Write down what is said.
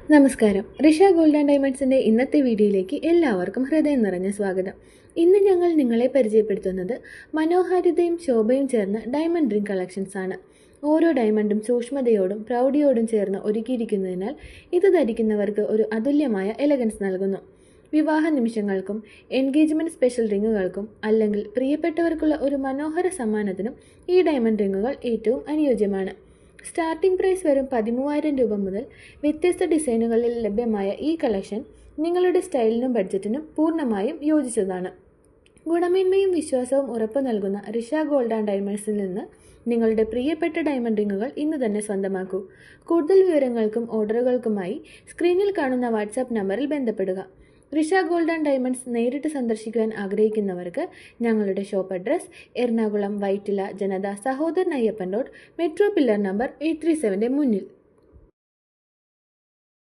നമസ്കാരം. Risha gold and ഡയമണ്ട്സിൻ്റെ ഇന്നത്തെ വീഡിയോയിലേക്ക് എല്ലാവർക്കും ഹൃദയം നിറഞ്ഞ സ്വാഗതം. ഇന്ന് ഞങ്ങൾ നിങ്ങളെ പരിചയപ്പെടുത്തുന്നത് മനോഹാരിതയും ശോഭയും ചേർന്ന ഡയമണ്ട് റിംഗ് കളക്ഷൻസ് ആണ്. ഓരോ ഡയമണ്ടും സൂക്ഷ്മതയോടും പ്രൗഢിയോടും ചേർന്ന് ഒരുക്കിയിരിക്കുന്നതിനാൽ ഇത് ധരിക്കുന്നവർക്ക് ഒരു അതുല്യമായ എലഗൻസ് നൽകുന്നു. വിവാഹ നിമിഷങ്ങൾക്കും എൻഗേജ്മെൻറ്റ് സ്പെഷ്യൽ റിങ്ങുകൾക്കും അല്ലെങ്കിൽ പ്രിയപ്പെട്ടവർക്കുള്ള ഒരു മനോഹര സമ്മാനത്തിനും ഈ ഡയമണ്ട് റിങ്ങുകൾ ഏറ്റവും അനുയോജ്യമാണ്. സ്റ്റാർട്ടിംഗ് പ്രൈസ് വെറും 13,000 രൂപ മുതൽ വ്യത്യസ്ത ഡിസൈനുകളിൽ ലഭ്യമായ ഈ കളക്ഷൻ നിങ്ങളുടെ സ്റ്റൈലിനും ബഡ്ജറ്റിനും പൂർണ്ണമായും യോജിച്ചതാണ്. ഗുണമേന്മയും വിശ്വാസവും ഉറപ്പു നൽകുന്ന ഋഷ ഗോൾഡ് ആൻഡ് ഡയമണ്ട്സിൽ നിന്ന് നിങ്ങളുടെ പ്രിയപ്പെട്ട ഡയമണ്ട് റിങ്ങുകൾ ഇന്ന് തന്നെ സ്വന്തമാക്കൂ. കൂടുതൽ വിവരങ്ങൾക്കും ഓർഡറുകൾക്കുമായി സ്ക്രീനിൽ കാണുന്ന വാട്സാപ്പ് നമ്പറിൽ ബന്ധപ്പെടുക. ഋഷ ഗോൾഡ് ആൻഡ് ഡയമണ്ട്സ് നേരിട്ട് സന്ദർശിക്കുവാൻ ആഗ്രഹിക്കുന്നവർക്ക് ഞങ്ങളുടെ ഷോപ്പ് അഡ്രസ് എറണാകുളം വൈറ്റില ജനത Sahodaran Ayyappan road, metro pillar number 837 മുന്നിൽ.